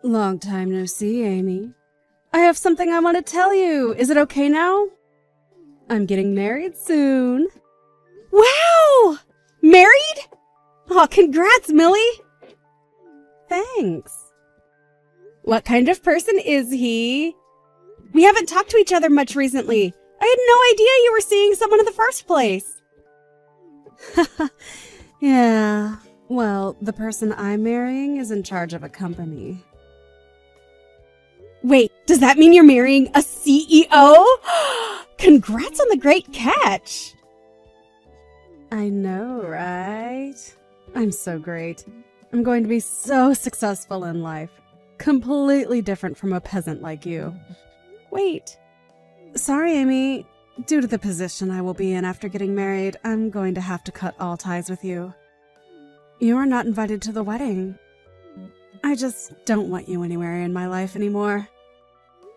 Long time no see, Amy. I have something I want to tell you. Is it okay now? I'm getting married soon. Wow! Married? Aw, congrats, Millie! Thanks. What kind of person is he? We haven't talked to each other much recently. I had no idea you were seeing someone in the first place. Yeah, well, the person I'm marrying is in charge of a company. Wait, does that mean you're marrying a CEO? Congrats on the great catch! I know, right? I'm so great. I'm going to be so successful in life. Completely different from a peasant like you. Wait. Sorry, Amy. Due to the position I will be in after getting married, I'm going to have to cut all ties with you. You are not invited to the wedding. I just don't want you anywhere in my life anymore.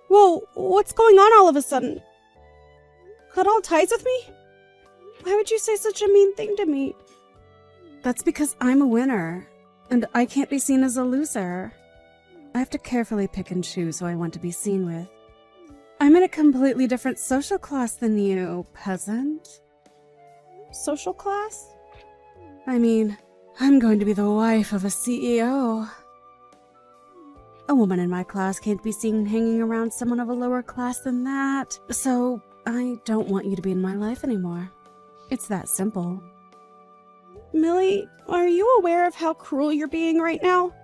Whoa, what's going on all of a sudden? Cut all ties with me? Why would you say such a mean thing to me? That's because I'm a winner, and I can't be seen as a loser. I have to carefully pick and choose who I want to be seen with. I'm in a completely different social class than you, peasant. Social class? I mean, I'm going to be the wife of a CEO. A woman in my class can't be seen hanging around someone of a lower class than that, so I don't want you to be in my life anymore. It's that simple. Millie, are you aware of how cruel you're being right now?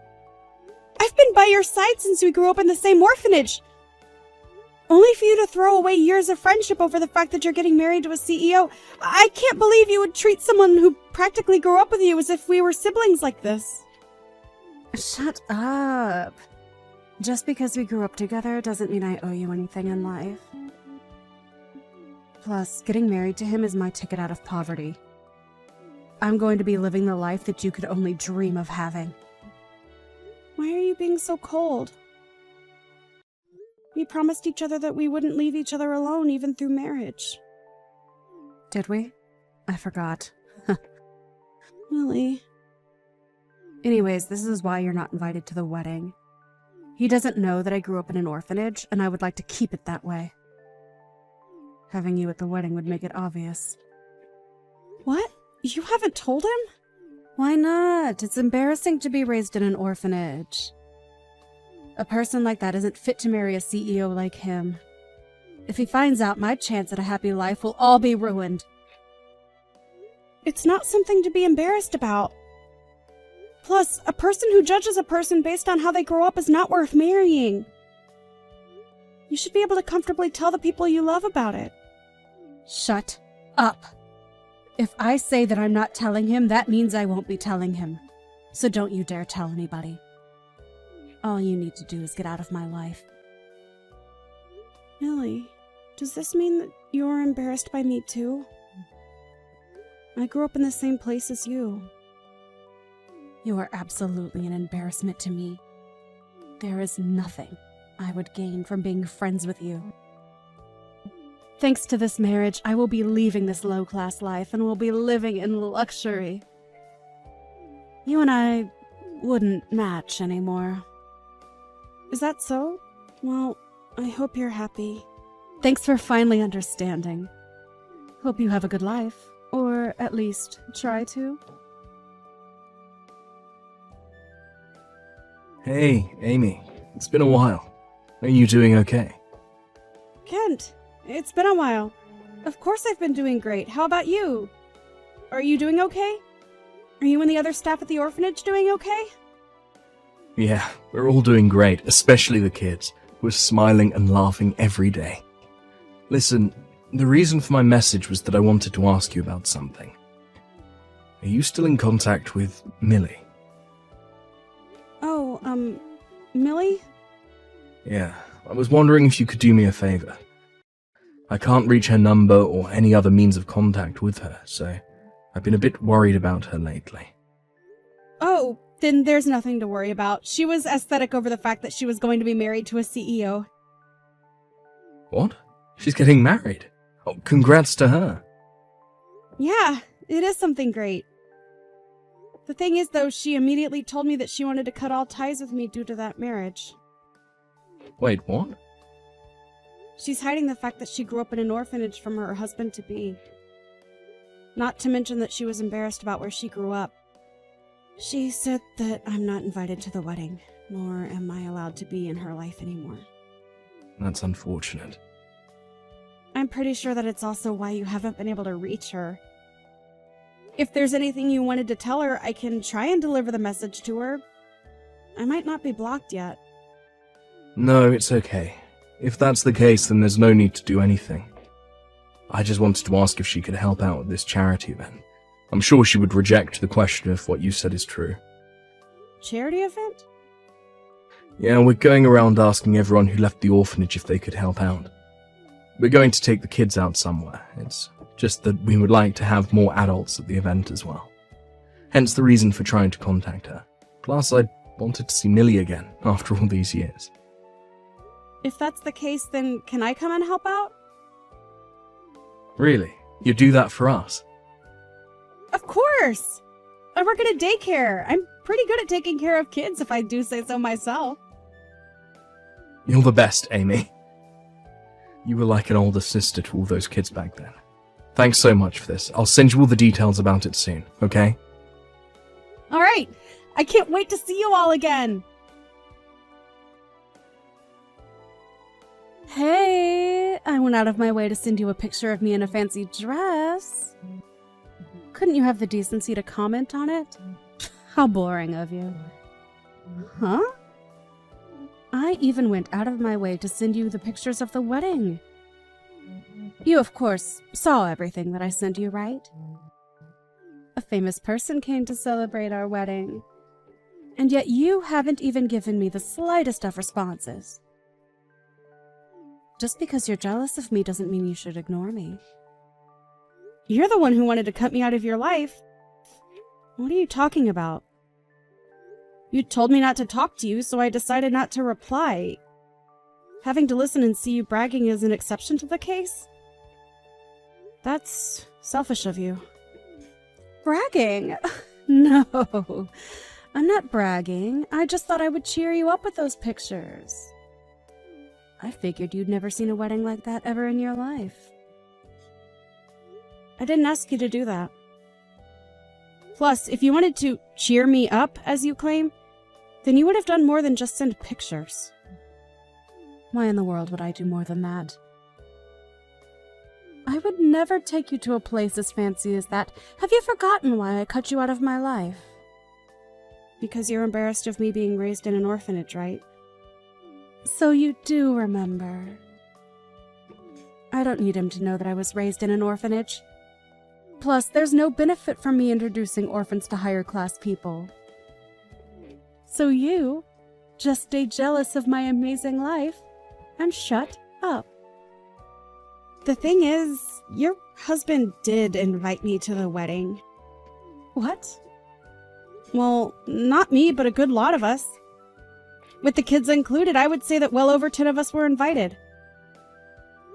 I've been by your side since we grew up in the same orphanage. Only for you to throw away years of friendship over the fact that you're getting married to a CEO. I can't believe you would treat someone who practically grew up with you as if we were siblings like this. Shut up. Just because we grew up together doesn't mean I owe you anything in life. Plus, getting married to him is my ticket out of poverty. I'm going to be living the life that you could only dream of having. Why are you being so cold? We promised each other that we wouldn't leave each other alone even through marriage. Did we? I forgot. Millie. Anyways, this is why you're not invited to the wedding. He doesn't know that I grew up in an orphanage, and I would like to keep it that way. Having you at the wedding would make it obvious. What? You haven't told him? Why not? It's embarrassing to be raised in an orphanage. A person like that isn't fit to marry a CEO like him. If he finds out, my chance at a happy life will all be ruined. It's not something to be embarrassed about. Plus, a person who judges a person based on how they grow up is not worth marrying. You should be able to comfortably tell the people you love about it. Shut up. If I say that I'm not telling him, that means I won't be telling him. So don't you dare tell anybody. All you need to do is get out of my life. Millie, does this mean that you're embarrassed by me too? I grew up in the same place as you. You are absolutely an embarrassment to me. There is nothing I would gain from being friends with you. Thanks to this marriage, I will be leaving this low-class life and will be living in luxury. You and I wouldn't match anymore. Is that so? Well, I hope you're happy. Thanks for finally understanding. Hope you have a good life, or at least try to. Hey, Amy. It's been a while. Are you doing okay? Kent, it's been a while. Of course I've been doing great. How about you? Are you doing okay? Are you and the other staff at the orphanage doing okay? Yeah, we're all doing great, especially the kids, who are smiling and laughing every day. Listen, the reason for my message was that I wanted to ask you about something. Are you still in contact with Millie? Oh, Millie? Yeah, I was wondering if you could do me a favor. I can't reach her number or any other means of contact with her, so I've been a bit worried about her lately. Oh, then there's nothing to worry about. She was aesthetic over the fact that she was going to be married to a CEO. What? She's getting married? Oh, congrats to her. Yeah, it is something great. The thing is, though, she immediately told me that she wanted to cut all ties with me due to that marriage. Wait, what? She's hiding the fact that she grew up in an orphanage from her husband-to-be. Not to mention that she was embarrassed about where she grew up. She said that I'm not invited to the wedding, nor am I allowed to be in her life anymore. That's unfortunate. I'm pretty sure that it's also why you haven't been able to reach her. If there's anything you wanted to tell her, I can try and deliver the message to her. I might not be blocked yet. No, it's okay. If that's the case, then there's no need to do anything. I just wanted to ask if she could help out with this charity event. I'm sure she would reject the question if what you said is true. Charity event? Yeah, we're going around asking everyone who left the orphanage if they could help out. We're going to take the kids out somewhere. It's just that we would like to have more adults at the event as well. Hence the reason for trying to contact her. Plus, I wanted to see Millie again after all these years. If that's the case, then can I come and help out? Really? You do that for us? Of course! I work at a daycare. I'm pretty good at taking care of kids if I do say so myself. You're the best, Amy. You were like an older sister to all those kids back then. Thanks so much for this. I'll send you all the details about it soon, okay? Alright! I can't wait to see you all again! Hey! I went out of my way to send you a picture of me in a fancy dress. Couldn't you have the decency to comment on it? How boring of you. Huh? I even went out of my way to send you the pictures of the wedding. You, of course, saw everything that I sent you, right? A famous person came to celebrate our wedding. And yet you haven't even given me the slightest of responses. Just because you're jealous of me doesn't mean you should ignore me. You're the one who wanted to cut me out of your life. What are you talking about? You told me not to talk to you, so I decided not to reply. Having to listen and see you bragging is an exception to the case? That's selfish of you. Bragging? No, I'm not bragging. I just thought I would cheer you up with those pictures. I figured you'd never seen a wedding like that ever in your life. I didn't ask you to do that. Plus, if you wanted to cheer me up, as you claim, then you would have done more than just send pictures. Why in the world would I do more than that? I would never take you to a place as fancy as that. Have you forgotten why I cut you out of my life? Because you're embarrassed of me being raised in an orphanage, right? So you do remember. I don't need him to know that I was raised in an orphanage. Plus, there's no benefit from me introducing orphans to higher class people. So you just stay jealous of my amazing life and shut up. The thing is, your husband did invite me to the wedding. What? Well, not me, but a good lot of us. With the kids included, I would say that well over 10 of us were invited.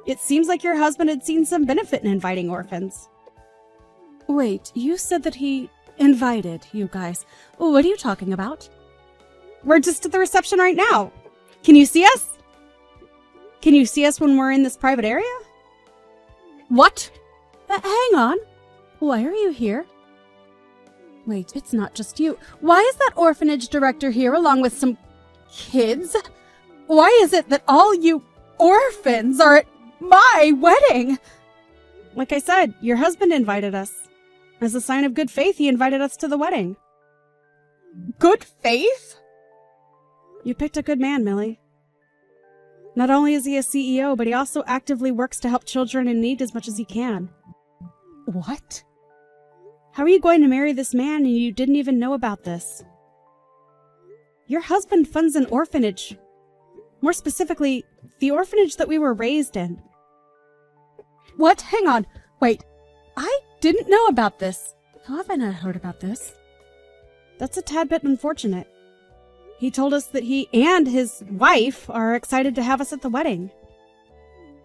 It seems like your husband had seen some benefit in inviting orphans. Wait, you said that he invited you guys. What are you talking about? We're just at the reception right now. Can you see us? Can you see us when we're in this private area? What? Hang on. Why are you here? Wait, it's not just you. Why is that orphanage director here along with some kids? Why is it that all you orphans are at my wedding? Like I said, your husband invited us. As a sign of good faith, he invited us to the wedding. Good faith? You picked a good man, Millie. Not only is he a CEO, but he also actively works to help children in need as much as he can. What? How are you going to marry this man and you didn't even know about this? Your husband funds an orphanage. More specifically, the orphanage that we were raised in. What? Hang on. Wait. I didn't know about this. How have I not heard about this? That's a tad bit unfortunate. He told us that he and his wife are excited to have us at the wedding.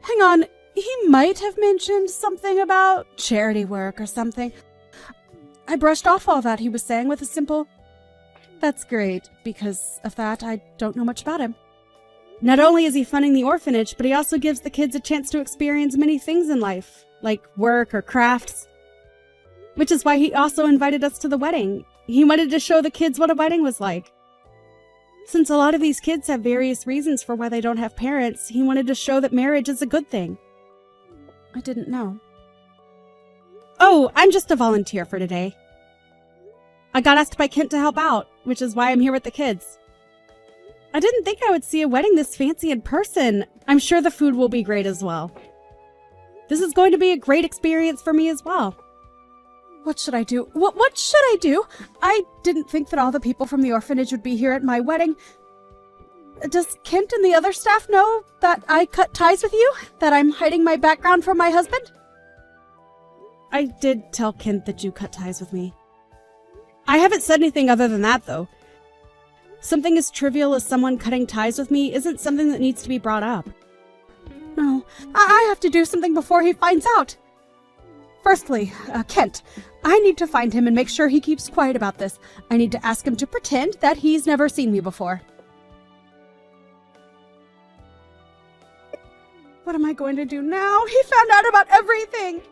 Hang on. He might have mentioned something about charity work or something. I brushed off all that he was saying with a simple, "That's great. Because of that, I don't know much about him." Not only is he funding the orphanage, but he also gives the kids a chance to experience many things in life, like work or crafts. Which is why he also invited us to the wedding. He wanted to show the kids what a wedding was like. Since a lot of these kids have various reasons for why they don't have parents, he wanted to show that marriage is a good thing. I didn't know. Oh, I'm just a volunteer for today. I got asked by Kent to help out, which is why I'm here with the kids. I didn't think I would see a wedding this fancy in person. I'm sure the food will be great as well. This is going to be a great experience for me as well. What should I do? What should I do? I didn't think that all the people from the orphanage would be here at my wedding. Does Kent and the other staff know that I cut ties with you? That I'm hiding my background from my husband? I did tell Kent that you cut ties with me. I haven't said anything other than that, though. Something as trivial as someone cutting ties with me isn't something that needs to be brought up. No, I have to do something before he finds out. Firstly, Kent, I need to find him and make sure he keeps quiet about this. I need to ask him to pretend that he's never seen me before. What am I going to do now? He found out about everything!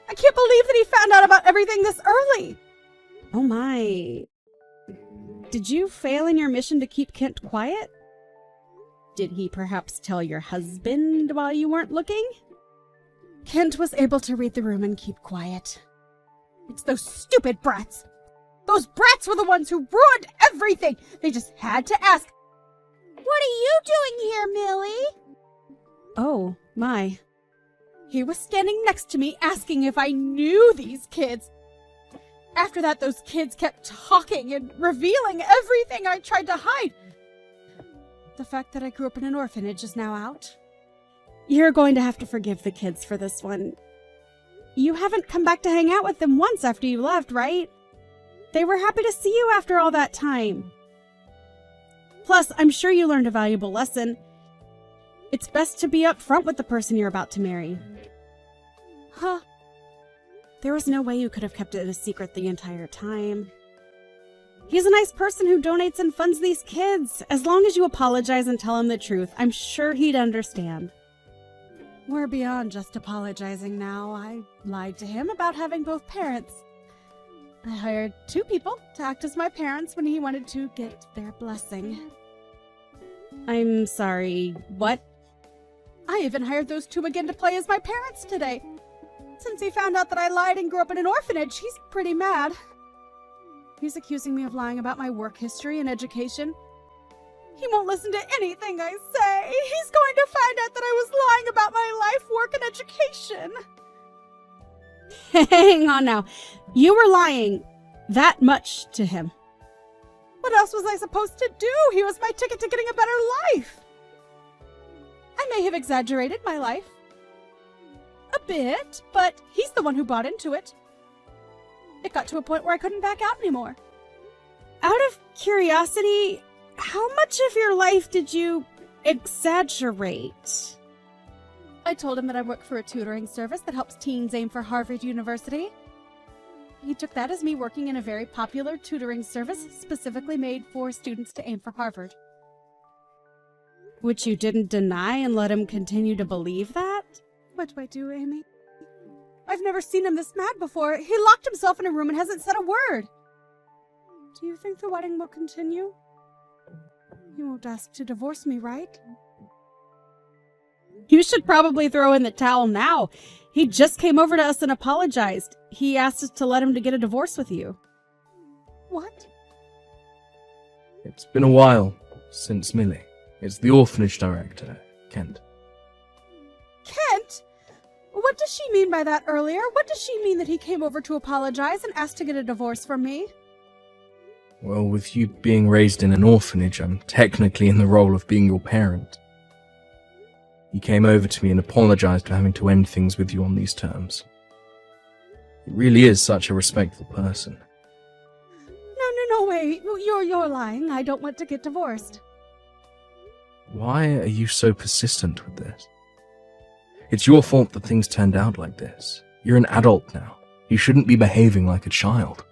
I can't believe that he found out about everything this early! Oh my. Did you fail in your mission to keep Kent quiet? Did he perhaps tell your husband while you weren't looking? Kent was able to read the room and keep quiet. It's those stupid brats! Those brats were the ones who ruined everything! They just had to ask, "What are you doing here, Millie?" Oh, my. He was standing next to me asking if I knew these kids. After that, those kids kept talking and revealing everything I tried to hide. The fact that I grew up in an orphanage is now out. You're going to have to forgive the kids for this one. You haven't come back to hang out with them once after you left, right? They were happy to see you after all that time. Plus, I'm sure you learned a valuable lesson. It's best to be upfront with the person you're about to marry. Huh. There was no way you could have kept it a secret the entire time. He's a nice person who donates and funds these kids. As long as you apologize and tell him the truth, I'm sure he'd understand. We're beyond just apologizing now. I lied to him about having both parents. I hired 2 people to act as my parents when he wanted to get their blessing. I'm sorry, what? I even hired those 2 again to play as my parents today. Since he found out that I lied and grew up in an orphanage, he's pretty mad. He's accusing me of lying about my work history and education. He won't listen to anything I say. He's going to find out that I was lying about my life, work, and education. Hang on now. You were lying that much to him. What else was I supposed to do? He was my ticket to getting a better life. I may have exaggerated my life. A bit, but he's the one who bought into it. It got to a point where I couldn't back out anymore. Out of curiosity, how much of your life did you exaggerate? I told him that I work for a tutoring service that helps teens aim for Harvard University. He took that as me working in a very popular tutoring service specifically made for students to aim for Harvard. Which you didn't deny and let him continue to believe that? What do I do, Amy? I've never seen him this mad before. He locked himself in a room and hasn't said a word. Do you think the wedding will continue? He won't ask to divorce me, right? You should probably throw in the towel now. He just came over to us and apologized. He asked us to let him to get a divorce with you. What? It's been a while since Millie. It's the orphanage director, Kent. Kent? What does she mean by that earlier? What does she mean that he came over to apologize and asked to get a divorce from me? Well, with you being raised in an orphanage, I'm technically in the role of being your parent. He came over to me and apologized for having to end things with you on these terms. He really is such a respectful person. No, wait. You're lying. I don't want to get divorced. Why are you so persistent with this? It's your fault that things turned out like this. You're an adult now. You shouldn't be behaving like a child.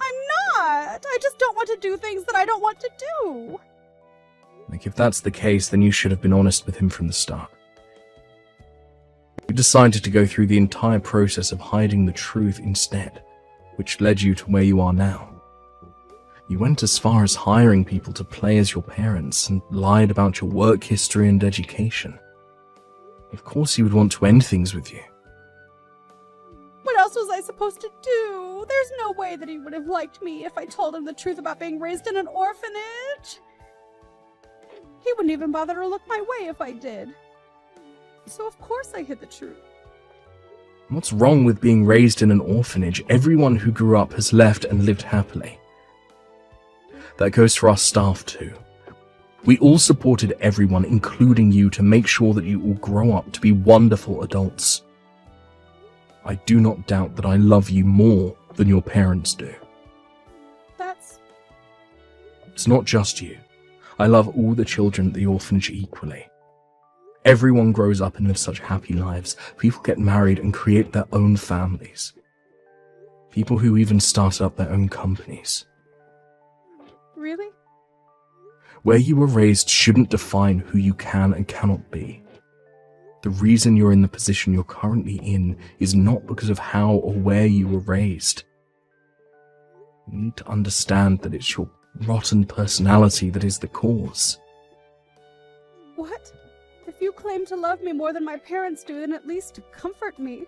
I'm not! I just don't want to do things that I don't want to do! Like, if that's the case, then you should have been honest with him from the start. You decided to go through the entire process of hiding the truth instead, which led you to where you are now. You went as far as hiring people to play as your parents and lied about your work history and education. Of course he would want to end things with you. What else was I supposed to do? There's no way that he would have liked me if I told him the truth about being raised in an orphanage. He wouldn't even bother to look my way if I did. So of course I hid the truth. What's wrong with being raised in an orphanage? Everyone who grew up has left and lived happily. That goes for our staff too. We all supported everyone, including you, to make sure that you all grow up to be wonderful adults. I do not doubt that I love you more than your parents do. It's not just you. I love all the children at the orphanage equally. Everyone grows up and lives such happy lives. People get married and create their own families. People who even start up their own companies. Really? Where you were raised shouldn't define who you can and cannot be. The reason you're in the position you're currently in is not because of how or where you were raised. You need to understand that it's your rotten personality that is the cause. What? If you claim to love me more than my parents do, then at least comfort me.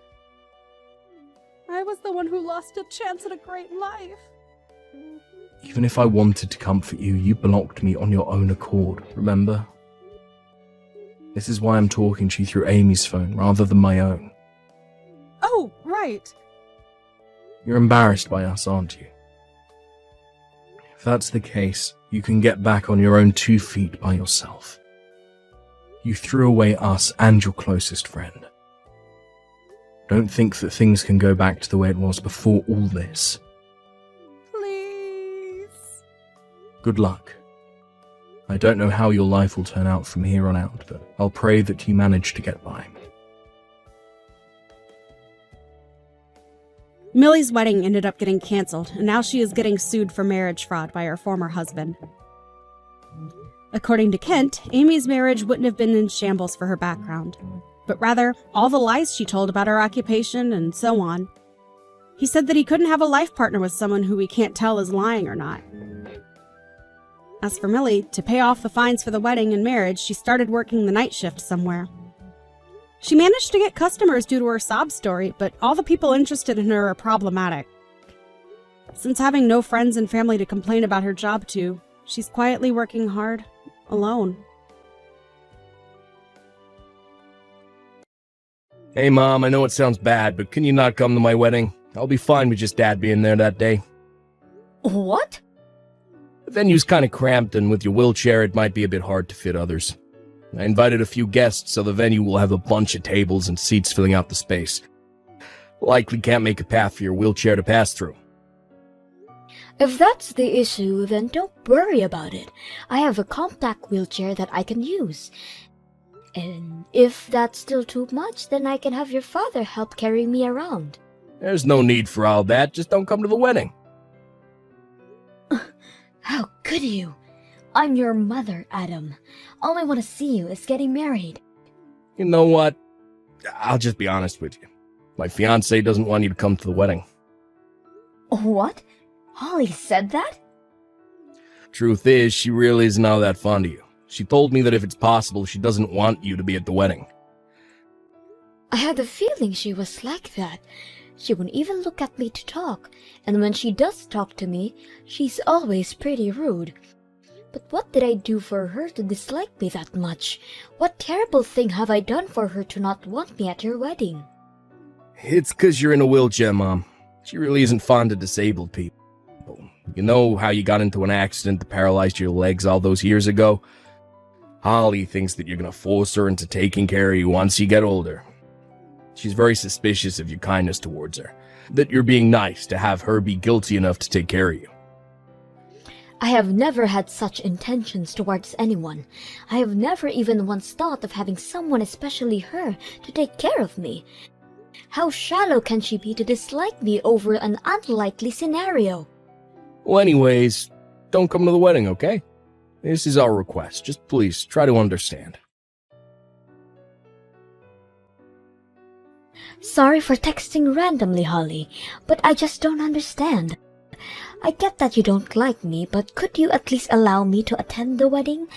I was the one who lost a chance at a great life. Even if I wanted to comfort you, you blocked me on your own accord, remember? This is why I'm talking to you through Amy's phone rather than my own. Oh, right. You're embarrassed by us, aren't you? If that's the case, you can get back on your own 2 feet by yourself. You threw away us and your closest friend. Don't think that things can go back to the way it was before all this. Please. Good luck. I don't know how your life will turn out from here on out, but I'll pray that you manage to get by. Millie's wedding ended up getting canceled, and now she is getting sued for marriage fraud by her former husband. According to Kent, Amy's marriage wouldn't have been in shambles for her background, but rather all the lies she told about her occupation and so on. He said that he couldn't have a life partner with someone who he can't tell is lying or not. As for Millie, to pay off the fines for the wedding and marriage, she started working the night shift somewhere. She managed to get customers due to her sob story, but all the people interested in her are problematic. Since having no friends and family to complain about her job to, she's quietly working hard, alone. Hey Mom, I know it sounds bad, but can you not come to my wedding? I'll be fine with just Dad being there that day. What? The venue's kinda cramped, and with your wheelchair it might be a bit hard to fit others. I invited a few guests, so the venue will have a bunch of tables and seats filling out the space. Likely can't make a path for your wheelchair to pass through. If that's the issue, then don't worry about it. I have a compact wheelchair that I can use. And if that's still too much, then I can have your father help carry me around. There's no need for all that, just don't come to the wedding. How could you? I'm your mother, Adam. All I want to see you is getting married. You know what? I'll just be honest with you. My fiancé doesn't want you to come to the wedding. What? Holly said that? Truth is, she really isn't all that fond of you. She told me that if it's possible, she doesn't want you to be at the wedding. I had a feeling she was like that. She wouldn't even look at me to talk, and when she does talk to me, she's always pretty rude. But what did I do for her to dislike me that much? What terrible thing have I done for her to not want me at your wedding? It's 'cause you're in a wheelchair, Mom. She really isn't fond of disabled people. You know how you got into an accident that paralyzed your legs all those years ago? Holly thinks that you're gonna force her into taking care of you once you get older. She's very suspicious of your kindness towards her, that you're being nice to have her be guilty enough to take care of you. I have never had such intentions towards anyone. I have never even once thought of having someone, especially her, to take care of me. How shallow can she be to dislike me over an unlikely scenario? Well, anyways, don't come to the wedding, okay? This is our request. Just please try to understand. Sorry for texting randomly, Holly, but I just don't understand. I get that you don't like me, but could you at least allow me to attend the wedding?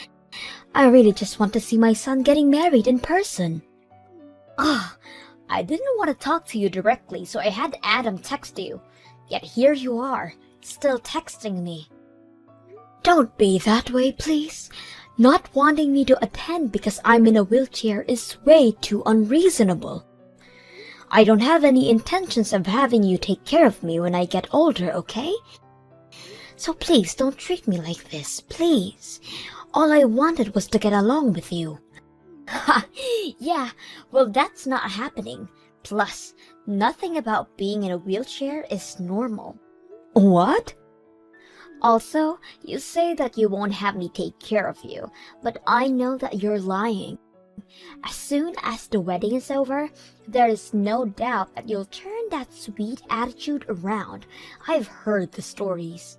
I really just want to see my son getting married in person. I didn't want to talk to you directly, so I had Adam text you. Yet here you are, still texting me. Don't be that way, please. Not wanting me to attend because I'm in a wheelchair is way too unreasonable. I don't have any intentions of having you take care of me when I get older, okay? So please don't treat me like this, please. All I wanted was to get along with you. Ha! Yeah, well that's not happening. Plus, nothing about being in a wheelchair is normal. What? Also, you say that you won't have me take care of you, but I know that you're lying. As soon as the wedding is over, there is no doubt that you'll turn that sweet attitude around. I've heard the stories.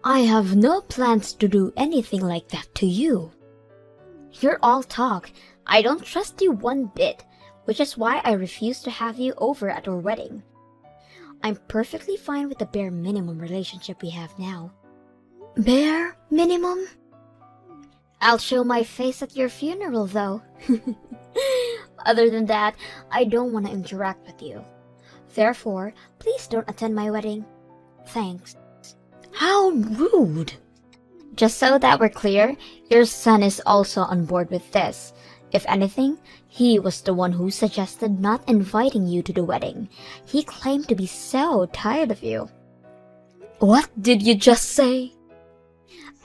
I have no plans to do anything like that to you. You're all talk. I don't trust you one bit, which is why I refuse to have you over at our wedding. I'm perfectly fine with the bare minimum relationship we have now. Bare minimum? I'll show my face at your funeral, though. Other than that, I don't want to interact with you. Therefore, please don't attend my wedding. Thanks. How rude! Just so that we're clear, your son is also on board with this. If anything, he was the one who suggested not inviting you to the wedding. He claimed to be so tired of you. What did you just say?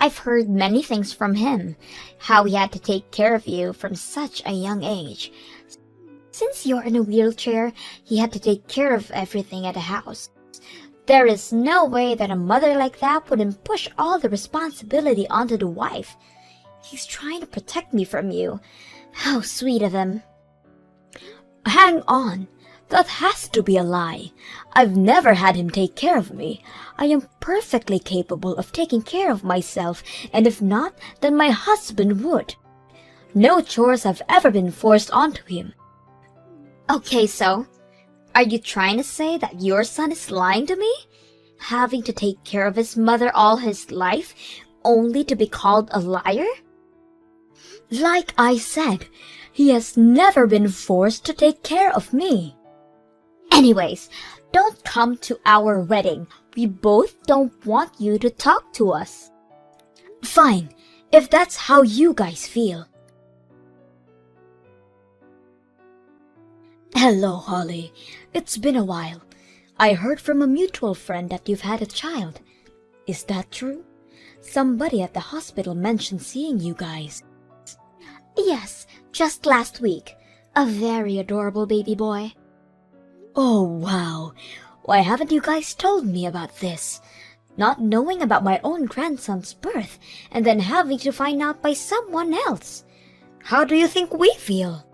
I've heard many things from him. How he had to take care of you from such a young age. Since you're in a wheelchair, he had to take care of everything at the house. There is no way that a mother like that wouldn't push all the responsibility onto the wife. He's trying to protect me from you. How sweet of him. Hang on. That has to be a lie. I've never had him take care of me. I am perfectly capable of taking care of myself, and if not, then my husband would. No chores have ever been forced onto him. Okay, so, are you trying to say that your son is lying to me? Having to take care of his mother all his life, only to be called a liar? Like I said, he has never been forced to take care of me. Anyways, don't come to our wedding. We both don't want you to talk to us. Fine, if that's how you guys feel. Hello, Holly. It's been a while. I heard from a mutual friend that you've had a child. Is that true? Somebody at the hospital mentioned seeing you guys. Yes, just last week. A very adorable baby boy. Oh, wow. Why haven't you guys told me about this? Not knowing about my own grandson's birth, and then having to find out by someone else. How do you think we feel?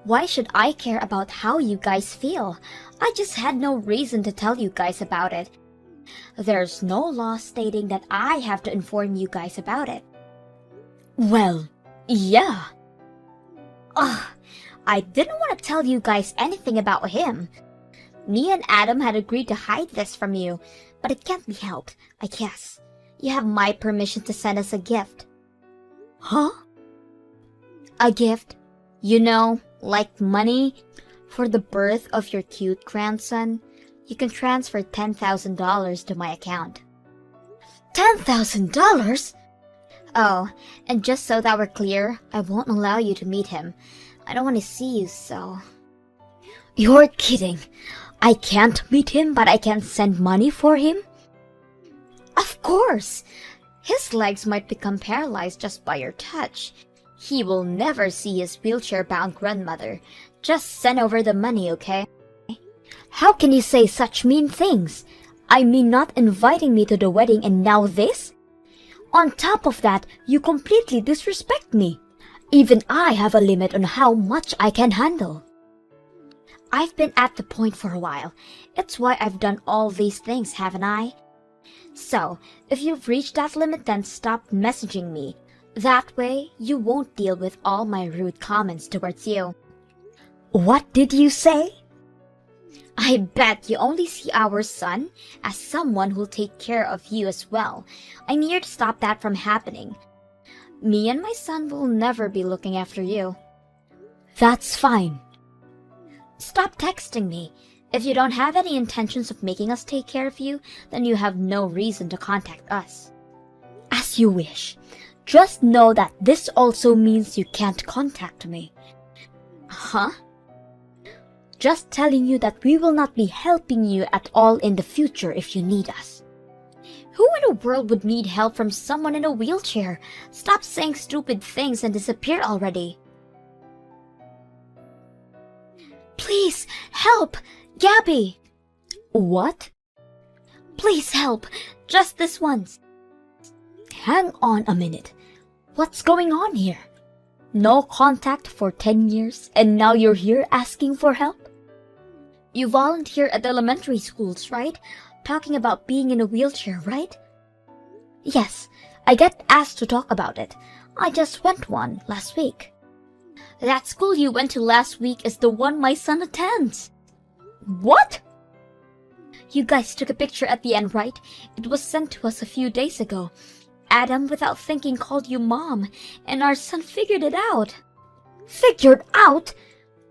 Why should I care about how you guys feel? I just had no reason to tell you guys about it. There's no law stating that I have to inform you guys about it. Well, yeah. I didn't want to tell you guys anything about him. Me and Adam had agreed to hide this from you, but it can't be helped, I guess. You have my permission to send us a gift. Huh? A gift? You know, like money? For the birth of your cute grandson, you can transfer $10,000 to my account. $10,000? Oh, and just so that we're clear, I won't allow you to meet him. I don't want to see you, so... You're kidding. I can't meet him, but I can send money for him? Of course. His legs might become paralyzed just by your touch. He will never see his wheelchair-bound grandmother. Just send over the money, okay? How can you say such mean things? I mean not inviting me to the wedding and now this? On top of that, you completely disrespect me. Even I have a limit on how much I can handle. I've been at the point for a while. It's why I've done all these things, haven't I? So, if you've reached that limit, then stop messaging me. That way, you won't deal with all my rude comments towards you. What did you say? I bet you only see our son as someone who'll take care of you as well. I'm here to stop that from happening. Me and my son will never be looking after you. That's fine. Stop texting me. If you don't have any intentions of making us take care of you, then you have no reason to contact us. As you wish. Just know that this also means you can't contact me. Huh? Just telling you that we will not be helping you at all in the future if you need us. Who in the world would need help from someone in a wheelchair? Stop saying stupid things and disappear already. Please, help! Gabby! What? Please help! Just this once. Hang on a minute. What's going on here? No contact for 10 years and now you're here asking for help? You volunteer at the elementary schools, right? Talking about being in a wheelchair, right? Yes, I get asked to talk about it. I just went one last week. That school you went to last week is the one my son attends. What? You guys took a picture at the end, right? It was sent to us a few days ago. Adam, without thinking, called you Mom, and our son figured it out. Figured out?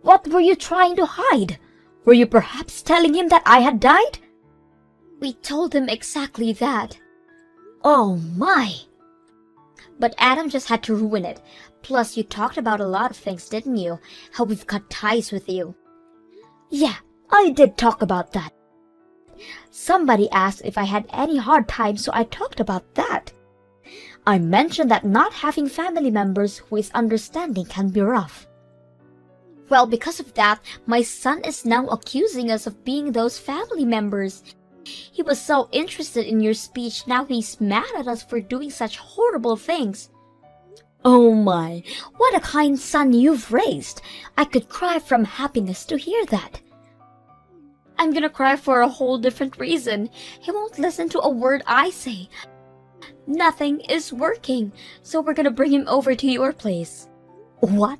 What were you trying to hide? Were you perhaps telling him that I had died? We told him exactly that. Oh my! But Adam just had to ruin it. Plus, you talked about a lot of things, didn't you? How we've cut ties with you. Yeah, I did talk about that. Somebody asked if I had any hard times, so I talked about that. I mentioned that not having family members who is understanding can be rough. Well, because of that, my son is now accusing us of being those family members. He was so interested in your speech, now he's mad at us for doing such horrible things. Oh my, what a kind son you've raised. I could cry from happiness to hear that. I'm gonna cry for a whole different reason. He won't listen to a word I say. Nothing is working, so we're gonna bring him over to your place. What?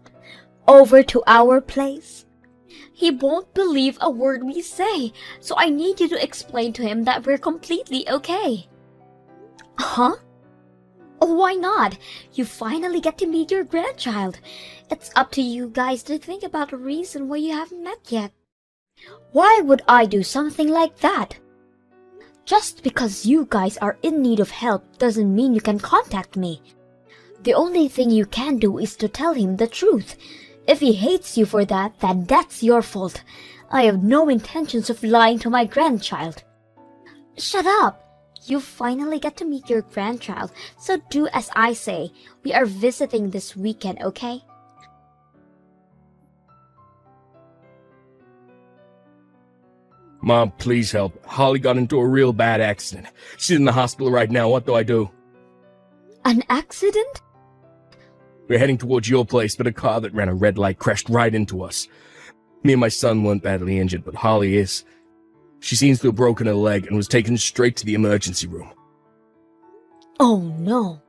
Over to our place? He won't believe a word we say, so I need you to explain to him that we're completely okay. Huh? Why not? You finally get to meet your grandchild. It's up to you guys to think about a reason why you haven't met yet. Why would I do something like that? Just because you guys are in need of help doesn't mean you can contact me. The only thing you can do is to tell him the truth. If he hates you for that, then that's your fault. I have no intentions of lying to my grandchild. Shut up! You finally get to meet your grandchild, so do as I say. We are visiting this weekend, okay? Mom, please help. Holly got into a real bad accident. She's in the hospital right now. What do I do? An accident? We're heading towards your place, but a car that ran a red light crashed right into us. Me and my son weren't badly injured, but Holly is. She seems to have broken her leg and was taken straight to the emergency room. Oh no.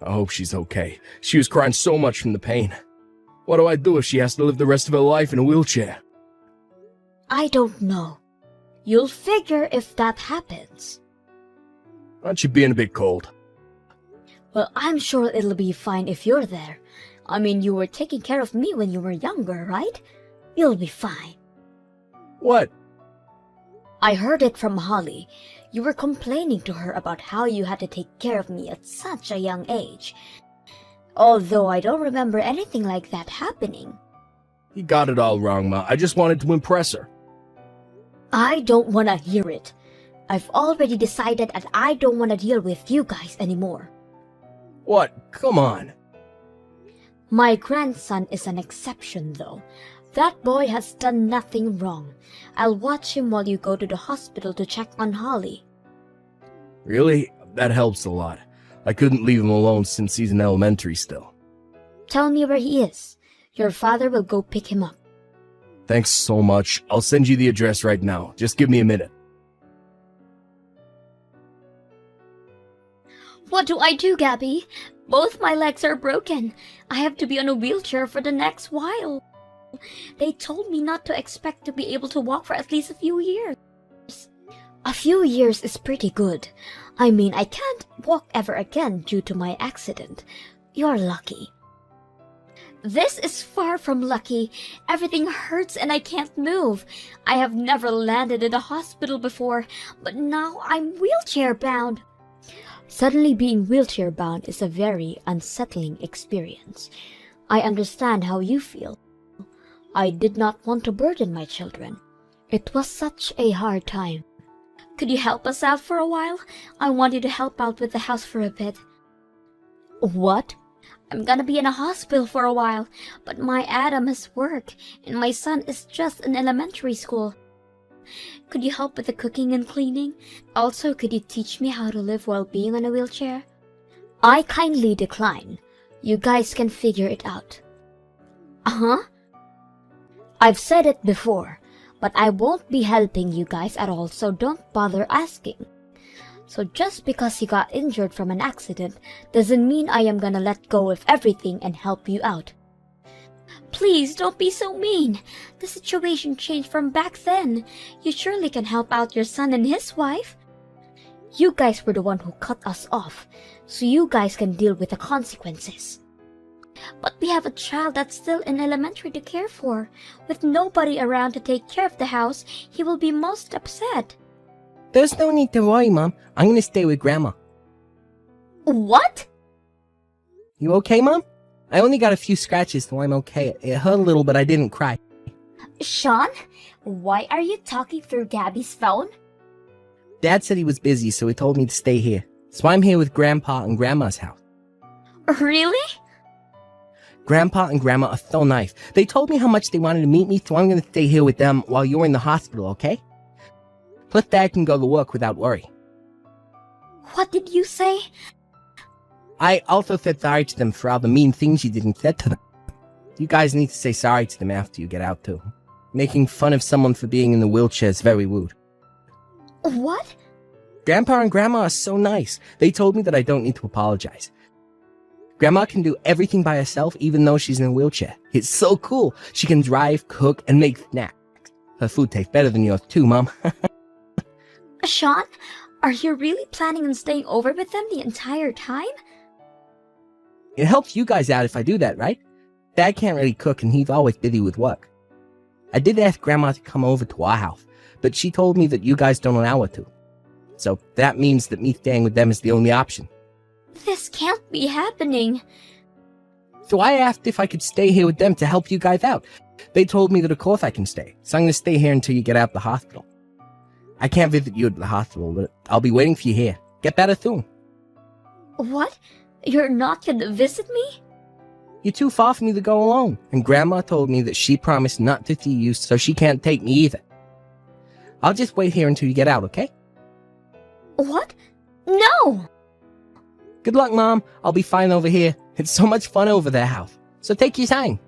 I hope she's okay. She was crying so much from the pain. What do I do if she has to live the rest of her life in a wheelchair? I don't know. You'll figure if that happens. Aren't you being a bit cold? Well, I'm sure it'll be fine if you're there. I mean, you were taking care of me when you were younger, right? You'll be fine. What? I heard it from Holly. You were complaining to her about how you had to take care of me at such a young age. Although I don't remember anything like that happening. You got it all wrong, Ma. I just wanted to impress her. I don't want to hear it. I've already decided that I don't want to deal with you guys anymore. What? Come on. My grandson is an exception, though. That boy has done nothing wrong. I'll watch him while you go to the hospital to check on Holly. Really? That helps a lot. I couldn't leave him alone since he's in elementary still. Tell me where he is. Your father will go pick him up. Thanks so much. I'll send you the address right now. Just give me a minute. What do I do, Gabby? Both my legs are broken. I have to be on a wheelchair for the next while. They told me not to expect to be able to walk for at least a few years. A few years is pretty good. I mean, I can't walk ever again due to my accident. You're lucky. This is far from lucky. Everything hurts and I can't move. I have never landed in a hospital before, but now I'm wheelchair bound. Suddenly being wheelchair bound is a very unsettling experience. I understand how you feel. I did not want to burden my children. It was such a hard time. Could you help us out for a while? I want you to help out with the house for a bit. What? I'm gonna be in a hospital for a while, but my Adam has work, and my son is just in elementary school. Could you help with the cooking and cleaning? Also, could you teach me how to live while being on a wheelchair? I kindly decline. You guys can figure it out. Uh-huh. I've said it before, but I won't be helping you guys at all, so don't bother asking. So just because you got injured from an accident doesn't mean I am gonna let go of everything and help you out. Please don't be so mean. The situation changed from back then. You surely can help out your son and his wife. You guys were the one who cut us off, so you guys can deal with the consequences. But we have a child that's still in elementary to care for. With nobody around to take care of the house, he will be most upset. There's no need to worry, Mom. I'm gonna stay with Grandma. What? You okay, Mom? I only got a few scratches, so I'm okay. It hurt a little, but I didn't cry. Sean, why are you talking through Gabby's phone? Dad said he was busy, so he told me to stay here. So I'm here with Grandpa and Grandma's house. Really? Grandpa and Grandma are so nice. They told me how much they wanted to meet me, so I'm gonna stay here with them while you're in the hospital, okay? Plus, Dad can go to work without worry. What did you say? I also said sorry to them for all the mean things you did and said to them. You guys need to say sorry to them after you get out, too. Making fun of someone for being in the wheelchair is very rude. What? Grandpa and Grandma are so nice. They told me that I don't need to apologize. Grandma can do everything by herself, even though she's in a wheelchair. It's so cool. She can drive, cook, and make snacks. Her food tastes better than yours, too, Mom. Sean, are you really planning on staying over with them the entire time? It helps you guys out if I do that, right? Dad can't really cook, and he's always busy with work. I did ask Grandma to come over to our house, but she told me that you guys don't allow her to. So that means that me staying with them is the only option. This can't be happening. So I asked if I could stay here with them to help you guys out. They told me that of course I can stay, so I'm going to stay here until you get out of the hospital. I can't visit you at the hospital, but I'll be waiting for you here. Get better soon. What? You're not gonna visit me? You're too far for me to go alone, and Grandma told me that she promised not to see you, so she can't take me either. I'll just wait here until you get out, okay? What? No! Good luck, Mom. I'll be fine over here. It's so much fun over their house. So take your time.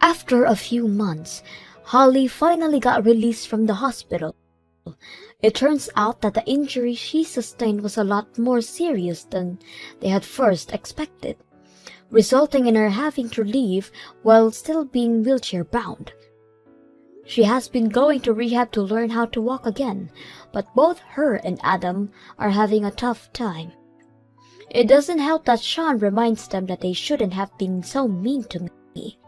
After a few months, Holly finally got released from the hospital. It turns out that the injury she sustained was a lot more serious than they had first expected, resulting in her having to leave while still being wheelchair bound. She has been going to rehab to learn how to walk again, but both her and Adam are having a tough time. It doesn't help that Sean reminds them that they shouldn't have been so mean to me.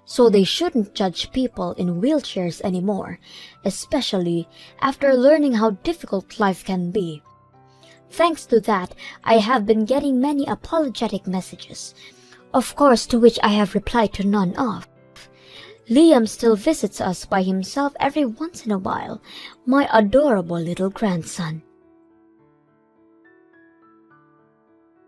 So they shouldn't judge people in wheelchairs anymore, especially after learning how difficult life can be. Thanks to that, I have been getting many apologetic messages, of course to which I have replied to none of. Liam still visits us by himself every once in a while, my adorable little grandson.